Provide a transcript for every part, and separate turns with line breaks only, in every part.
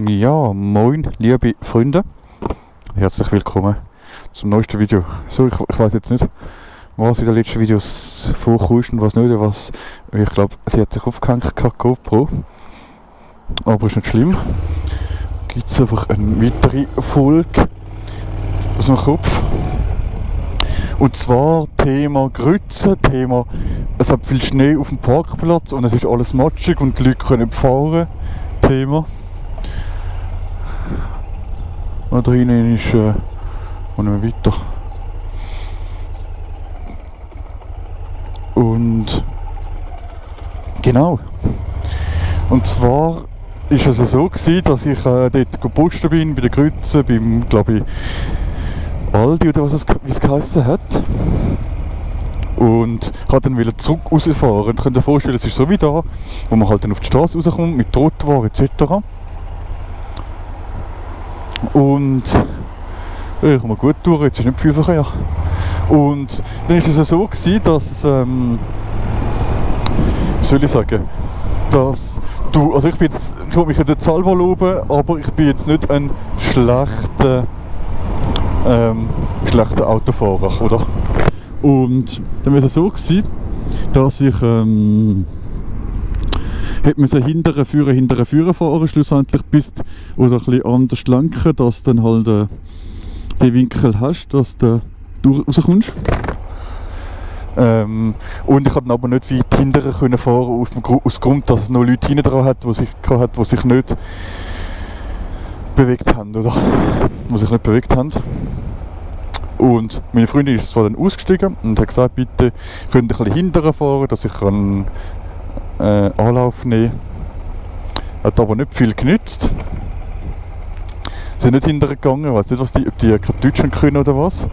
Ja, moin, liebe Freunde. Herzlich willkommen zum neuesten Video. So, ich weiß jetzt nicht, was in den letzten Videos vorgekommen ist und was nicht. Ich glaube, sie hat sich aufgehängt, GoPro. Aber ist nicht schlimm. Gibt es einfach eine weitere Folge aus dem Kopf. Und zwar Thema Grütze, Thema es hat viel Schnee auf dem Parkplatz und es ist alles matschig und die Leute können nicht fahren. Thema. Und da hinten ist, und wir weiter. Und genau. Und zwar ist es so gewesen, dass ich dort gepostet bin bei der Grütze, beim, glaube ich, Aldi oder wie es geheissen hat. Und ich wollte dann wieder zurück rausfahren. Und könnt ihr euch vorstellen, es ist so wie da, wo man halt dann auf die Straße rauskommt, mit Trottoir etc. Und ich komme gut durch, jetzt ist nicht viel Verkehr. Und dann war es so gewesen, dass, wie soll ich sagen, dass du, also ich will mich nicht selber loben, aber ich bin jetzt nicht ein schlechter Autofahrer, oder? Und dann war es so gewesen, dass ich hätte müssen hinterher fahren schlussendlich oder ein bisschen anders lenken, dass du dann halt den Winkel hast, dass du rauskommst. Und ich konnte aber nicht weit hinterher fahren, aus Grund, dass es noch Leute hinten dran hat, die sich nicht bewegt haben, oder? Die sich nicht bewegt haben. Und meine Freundin ist zwar dann ausgestiegen und hat gesagt, bitte könnt ihr ein bisschen hinterher fahren, dass ich Anlauf nehmen kann. Hat aber nicht viel genützt. Sie sind nicht hinterher gegangen, ich weiß nicht, ob die kein Deutsch können oder was.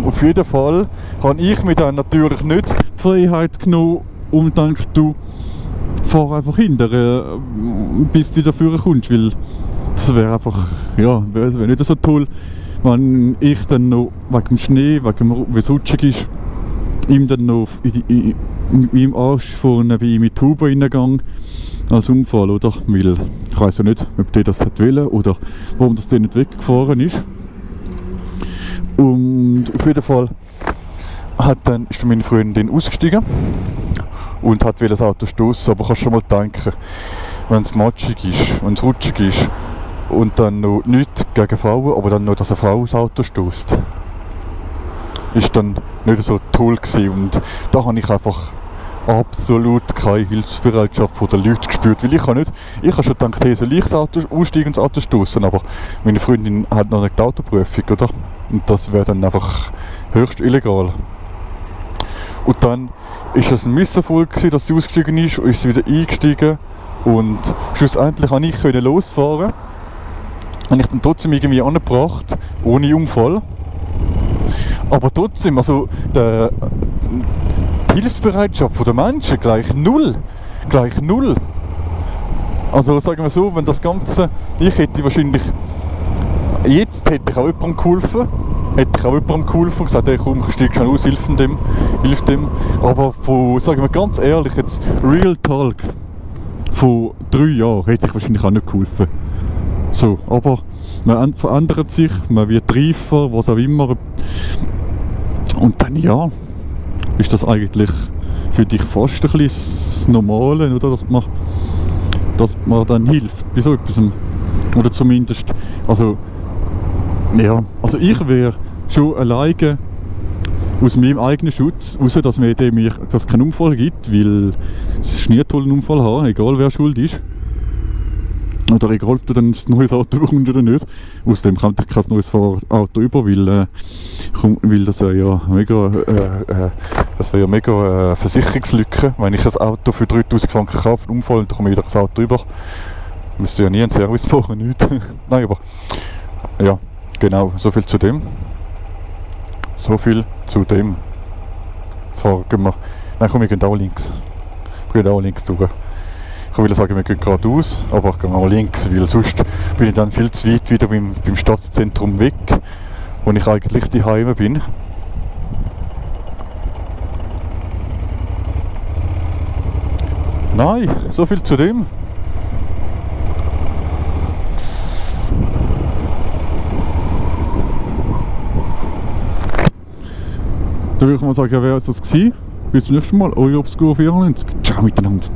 Auf jeden Fall habe ich mir dann natürlich nicht die Freiheit genommen und gedacht, du fahr einfach hinterher, bis du wieder vorne kommst, weil es wäre einfach, ja, wäre nicht so toll, wenn ich dann noch wegen dem Schnee, wie es rutschig ist, ihm dann noch in meinem Arsch vorne bei ihm in die Tube reingegangen als Unfall, oder? Weil ich weiss ja nicht, ob der das hat wollen oder warum das der nicht weggefahren ist. Und auf jeden Fall ist meine Freundin ausgestiegen und hat das Auto stoßen, aber kannst schon mal denken, wenn es matschig ist, wenn es rutschig ist und dann noch nichts gegen Frauen, aber dann noch, dass eine Frau das Auto stößt, ist dann nicht so toll gewesen. Und da habe ich einfach absolut keine Hilfsbereitschaft von den Leuten gespürt, weil ich habe schon gedacht, hey, soll ich das Auto aussteigen und das Auto stoßen, aber meine Freundin hat noch nicht die Autoprüfung, oder? Und das wäre dann einfach höchst illegal. Und dann ist es ein Misserfolg gewesen, dass sie ausgestiegen ist und ist sie wieder eingestiegen und schlussendlich konnte ich losfahren. Habe ich dann trotzdem irgendwie angebracht, ohne Unfall. Aber trotzdem, also die Hilfsbereitschaft der Menschen gleich null. Also sagen wir so, wenn das Ganze, jetzt hätte ich auch jemandem geholfen. Und gesagt, hey, komm, steig schon aus, hilf dem. Aber sagen wir ganz ehrlich, jetzt Real Talk, von 3 Jahren hätte ich wahrscheinlich auch nicht geholfen. So, aber man verändert sich, man wird reifer, was auch immer. Und dann ja, ist das eigentlich für dich fast ein bisschen das Normale, oder? Dass man dann hilft bei so etwas. Oder zumindest, also ich wäre schon alleine aus meinem eigenen Schutz, außer dass es keinen Unfall gibt, weil es ist nie ein toller Unfall haben, egal wer schuld ist. Oder egal, ob du dann ein neues Auto bekommst oder nicht. Außerdem kommt ich kein neues Auto über, weil das wäre ja mega Versicherungslücke, wenn ich ein Auto für 3000 Franken kaufe, einen Unfall, und dann komme ich wieder ein Auto über. Müsste ja nie einen Service machen, nichts. Nein, aber ja, genau, so viel zu dem. Gehen wir. Nein, komm, wir gehen auch links. Durch. Ich will sagen, wir gehen geradeaus, aber gehen wir mal links, weil sonst bin ich dann viel zu weit wieder beim Stadtzentrum weg, wo ich eigentlich daheim bin. Nein, so viel zu dem. Dann würde ich mal sagen, wer ist das gewesen? Bis zum nächsten Mal, euer Obscure 94. Ciao miteinander.